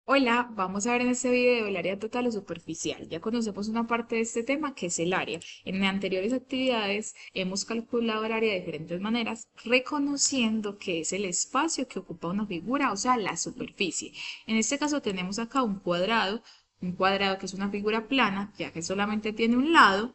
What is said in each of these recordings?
Hola, vamos a ver en este video el área total o superficial. Ya conocemos una parte de este tema que es el área. En anteriores actividades hemos calculado el área de diferentes maneras, reconociendo que es el espacio que ocupa una figura, o sea, la superficie. En este caso tenemos acá un cuadrado que es una figura plana, ya que solamente tiene un lado,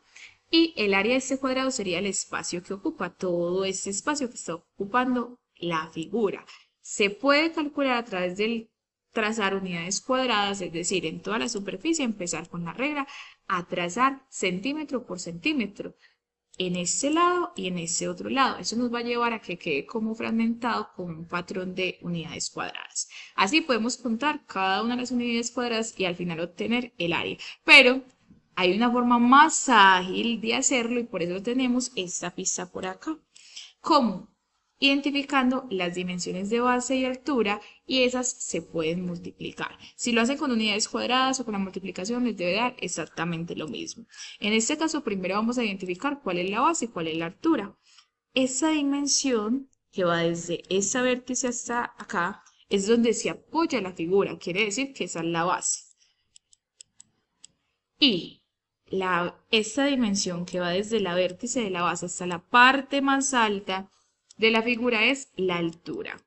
y el área de este cuadrado sería el espacio que ocupa, todo este espacio que está ocupando la figura. Se puede calcular a través del trazar unidades cuadradas, es decir, en toda la superficie empezar con la regla a trazar centímetro por centímetro en este lado y en ese otro lado. Eso nos va a llevar a que quede como fragmentado con un patrón de unidades cuadradas. Así podemos contar cada una de las unidades cuadradas y al final obtener el área. Pero hay una forma más ágil de hacerlo y por eso tenemos esta pista por acá. ¿Cómo? Identificando las dimensiones de base y altura y esas se pueden multiplicar. Si lo hacen con unidades cuadradas o con la multiplicación les debe dar exactamente lo mismo. En este caso primero vamos a identificar cuál es la base y cuál es la altura. Esa dimensión que va desde esta vértice hasta acá es donde se apoya la figura, quiere decir que esa es la base. Y esta dimensión que va desde la vértice de la base hasta la parte más alta de la figura es la altura.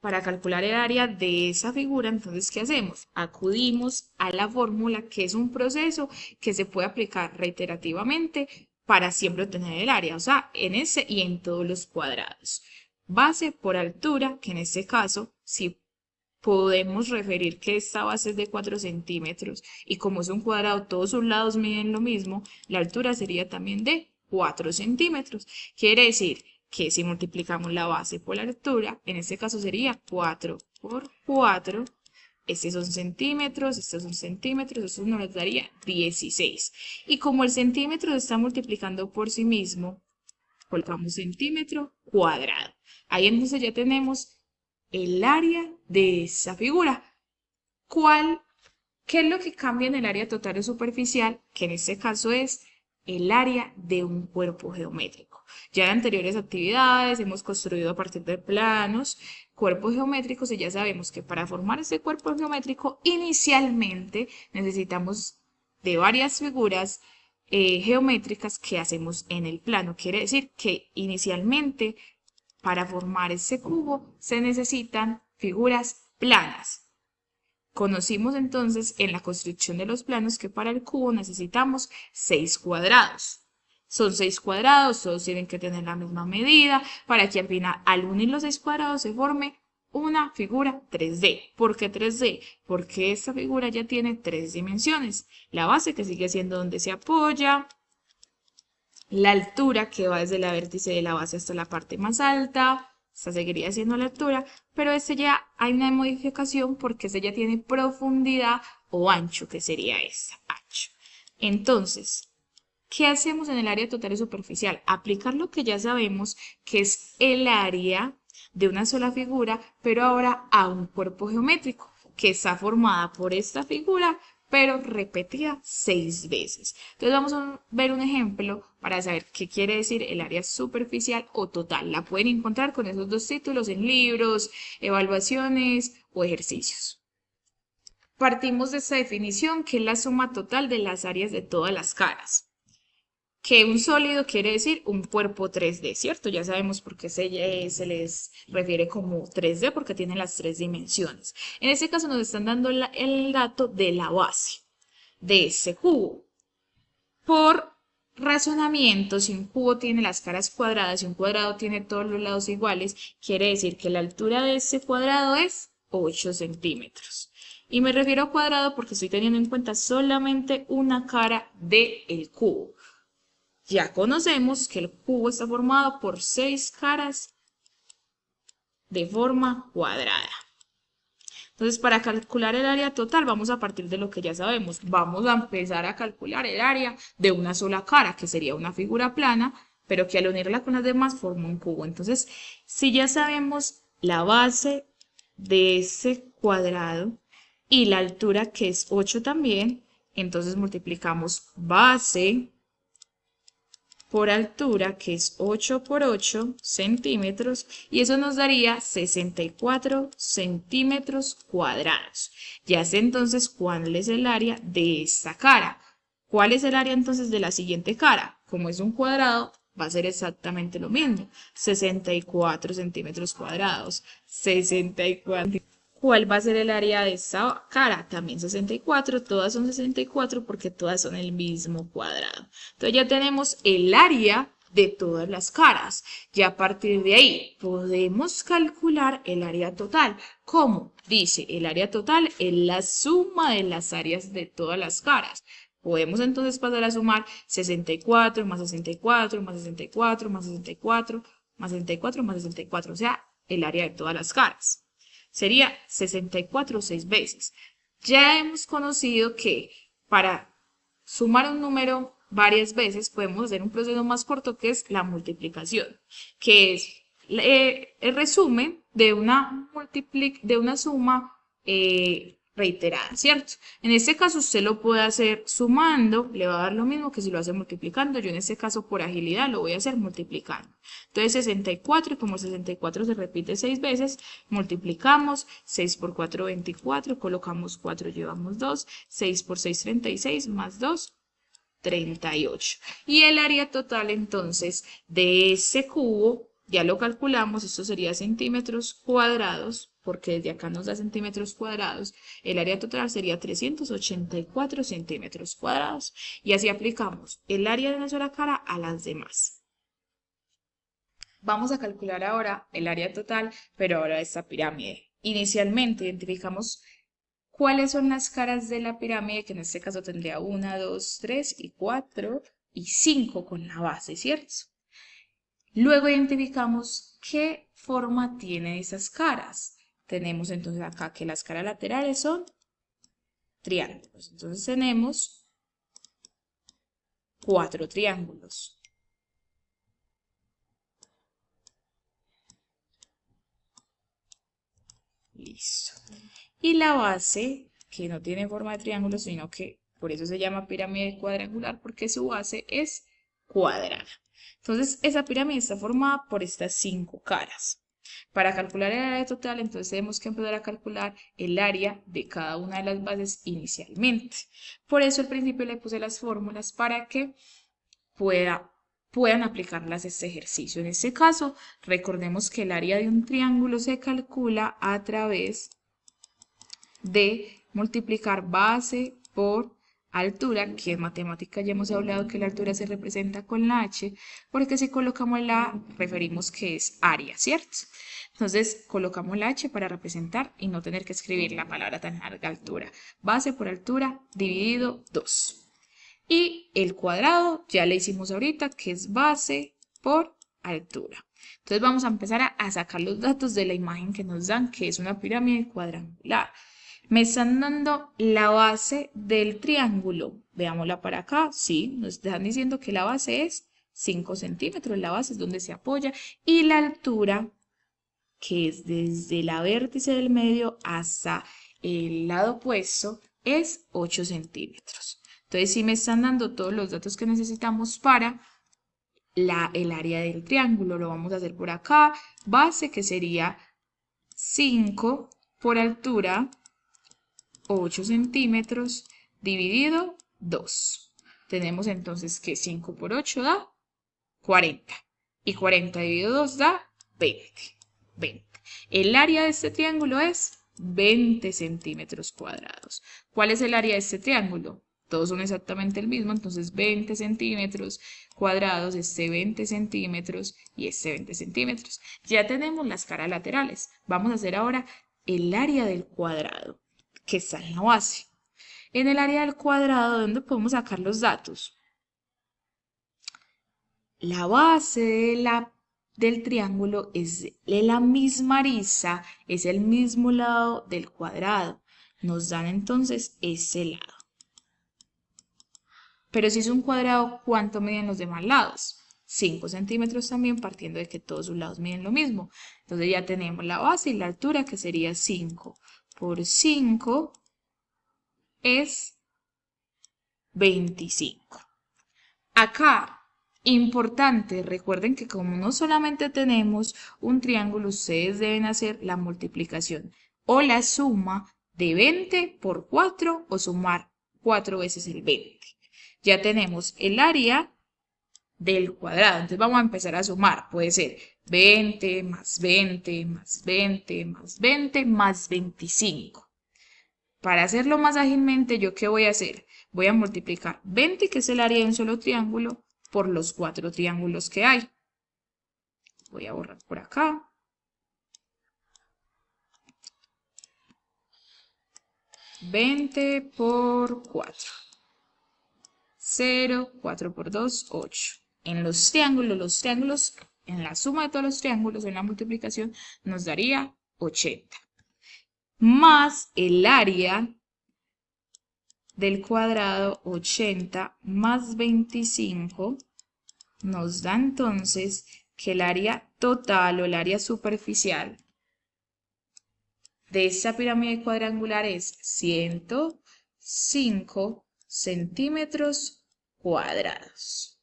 Para calcular el área de esa figura, entonces, ¿qué hacemos? Acudimos a la fórmula, que es un proceso que se puede aplicar reiterativamente para siempre obtener el área, o sea, en ese y en todos los cuadrados. Base por altura, que en este caso, si podemos referir que esta base es de 4 centímetros y como es un cuadrado, todos sus lados miden lo mismo, la altura sería también de 4 centímetros. Quiere decir que si multiplicamos la base por la altura, en este caso sería 4 por 4. Estos son centímetros, estos son centímetros, eso nos daría 16. Y como el centímetro se está multiplicando por sí mismo, colocamos centímetro cuadrado. Ahí entonces ya tenemos el área de esa figura. ¿Cuál, ¿Qué es lo que cambia en el área total o superficial? Que en este caso es el área de un cuerpo geométrico. Ya en anteriores actividades hemos construido a partir de planos cuerpos geométricos y ya sabemos que para formar este cuerpo geométrico inicialmente necesitamos de varias figuras geométricas que hacemos en el plano. Quiere decir que inicialmente para formar ese cubo se necesitan figuras planas. Conocimos entonces en la construcción de los planos que para el cubo necesitamos 6 cuadrados. Son 6 cuadrados, todos tienen que tener la misma medida para que al final, al unir los 6 cuadrados, se forme una figura 3D. ¿Por qué 3D? Porque esta figura ya tiene 3 dimensiones. La base, que sigue siendo donde se apoya, la altura que va desde la vértice de la base hasta la parte más alta, esta seguiría siendo la altura, pero este ya hay una modificación porque este ya tiene profundidad o ancho, que sería esta, ancho. Entonces, ¿qué hacemos en el área total y superficial? Aplicar lo que ya sabemos que es el área de una sola figura, pero ahora a un cuerpo geométrico que está formada por esta figura, pero repetida 6 veces. Entonces vamos a ver un ejemplo para saber qué quiere decir el área superficial o total. La pueden encontrar con esos dos títulos en libros, evaluaciones o ejercicios. Partimos de esta definición que es la suma total de las áreas de todas las caras. Que un sólido quiere decir un cuerpo 3D, ¿cierto? Ya sabemos por qué se les refiere como 3D, porque tiene las 3 dimensiones. En este caso nos están dando el dato de la base de ese cubo. Por razonamiento, si un cubo tiene las caras cuadradas y un cuadrado tiene todos los lados iguales, quiere decir que la altura de ese cuadrado es 8 centímetros. Y me refiero a cuadrado porque estoy teniendo en cuenta solamente una cara del cubo. Ya conocemos que el cubo está formado por 6 caras de forma cuadrada. Entonces, para calcular el área total, vamos a partir de lo que ya sabemos. Vamos a empezar a calcular el área de una sola cara, que sería una figura plana, pero que al unirla con las demás forma un cubo. Entonces, si ya sabemos la base de ese cuadrado y la altura, que es 8 también, entonces multiplicamos base por altura, que es 8 por 8 centímetros, y eso nos daría 64 centímetros cuadrados. Ya sé entonces cuál es el área de esta cara. ¿Cuál es el área entonces de la siguiente cara? Como es un cuadrado, va a ser exactamente lo mismo, 64 centímetros cuadrados, 64. ¿Cuál va a ser el área de esta cara? También 64, todas son 64 porque todas son el mismo cuadrado. Entonces ya tenemos el área de todas las caras. Ya a partir de ahí podemos calcular el área total. ¿Cómo? Dice, el área total es la suma de las áreas de todas las caras. Podemos entonces pasar a sumar 64 más 64 más 64 más 64 más 64 más 64, o sea, el área de todas las caras. Sería 64 6 veces. Ya hemos conocido que para sumar un número varias veces podemos hacer un proceso más corto que es la multiplicación, que es el resumen de una suma reiterada, ¿cierto? En este caso usted lo puede hacer sumando, le va a dar lo mismo que si lo hace multiplicando. Yo en este caso por agilidad lo voy a hacer multiplicando. Entonces 64, y como 64 se repite 6 veces, multiplicamos, 6 por 4, 24, colocamos 4, llevamos 2, 6 por 6, 36, más 2, 38. Y el área total entonces de ese cubo, ya lo calculamos, esto sería centímetros cuadrados, porque desde acá nos da centímetros cuadrados, el área total sería 384 centímetros cuadrados. Y así aplicamos el área de una sola cara a las demás. Vamos a calcular ahora el área total, pero ahora de esta pirámide. Inicialmente identificamos cuáles son las caras de la pirámide, que en este caso tendría 1, 2, 3 y 4 y 5 con la base, ¿cierto? Luego identificamos qué forma tienen esas caras. Tenemos entonces acá que las caras laterales son triángulos. Entonces tenemos 4 triángulos. Listo. Y la base, que no tiene forma de triángulo, sino que por eso se llama pirámide cuadrangular, porque su base es cuadrada. Entonces, esa pirámide está formada por estas 5 caras. Para calcular el área total, entonces tenemos que empezar a calcular el área de cada una de las bases inicialmente. Por eso al principio le puse las fórmulas para que puedan aplicarlas a este ejercicio. En este caso, recordemos que el área de un triángulo se calcula a través de multiplicar base por altura, que en matemática ya hemos hablado que la altura se representa con la h, porque si colocamos la a, referimos que es área, ¿cierto? Entonces colocamos la h para representar y no tener que escribir la palabra tan larga, altura. Base por altura dividido 2. Y el cuadrado ya le hicimos ahorita, que es base por altura. Entonces vamos a empezar a sacar los datos de la imagen que nos dan, que es una pirámide cuadrangular. Me están dando la base del triángulo. Veámosla para acá. Sí, nos están diciendo que la base es 5 centímetros. La base es donde se apoya. Y la altura, que es desde la vértice del medio hasta el lado opuesto, es 8 centímetros. Entonces, sí me están dando todos los datos que necesitamos para el área del triángulo. Lo vamos a hacer por acá. Base, que sería 5 por altura, 8 centímetros, dividido 2. Tenemos entonces que 5 por 8 da 40. Y 40 dividido 2 da 20. El área de este triángulo es 20 centímetros cuadrados. ¿Cuál es el área de este triángulo? Todos son exactamente el mismo, entonces 20 centímetros cuadrados, este 20 centímetros y este 20 centímetros. Ya tenemos las caras laterales. Vamos a hacer ahora el área del cuadrado, que está en la base. En el área del cuadrado, ¿dónde podemos sacar los datos? La base del triángulo es de la misma arista, es el mismo lado del cuadrado. Nos dan entonces ese lado. Pero si es un cuadrado, ¿cuánto miden los demás lados? 5 centímetros también, partiendo de que todos sus lados miden lo mismo. Entonces ya tenemos la base y la altura, que sería 5 por 5 es 25. Acá Importante, recuerden que como no solamente tenemos un triángulo, ustedes deben hacer la multiplicación o la suma de 20 por 4 o sumar 4 veces el 20. Ya tenemos el área del cuadrado, entonces vamos a empezar a sumar, puede ser 20 más 20 más 20 más 20 más 25. Para hacerlo más ágilmente, ¿yo qué voy a hacer? Voy a multiplicar 20, que es el área de un solo triángulo, por los 4 triángulos que hay. Voy a borrar por acá. 20 por 4. 0, 4 por 2, 8. En los triángulos, en la suma de todos los triángulos, en la multiplicación, nos daría 80. Más el área del cuadrado, 80 más 25, nos da entonces que el área total o el área superficial de esta pirámide cuadrangular es 105 centímetros cuadrados.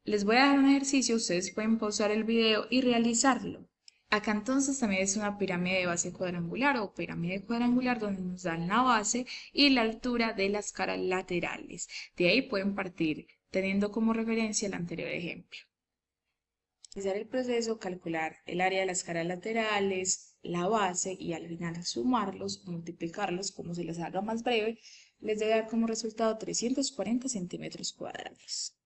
Les voy a dejar un ejercicio, ustedes pueden pausar el video y realizarlo. Acá entonces también es una pirámide de base cuadrangular o pirámide cuadrangular donde nos dan la base y la altura de las caras laterales. De ahí pueden partir teniendo como referencia el anterior ejemplo. Realizar el proceso, calcular el área de las caras laterales, la base y al final sumarlos, multiplicarlos como se les haga más breve, les debe dar como resultado 340 centímetros cuadrados.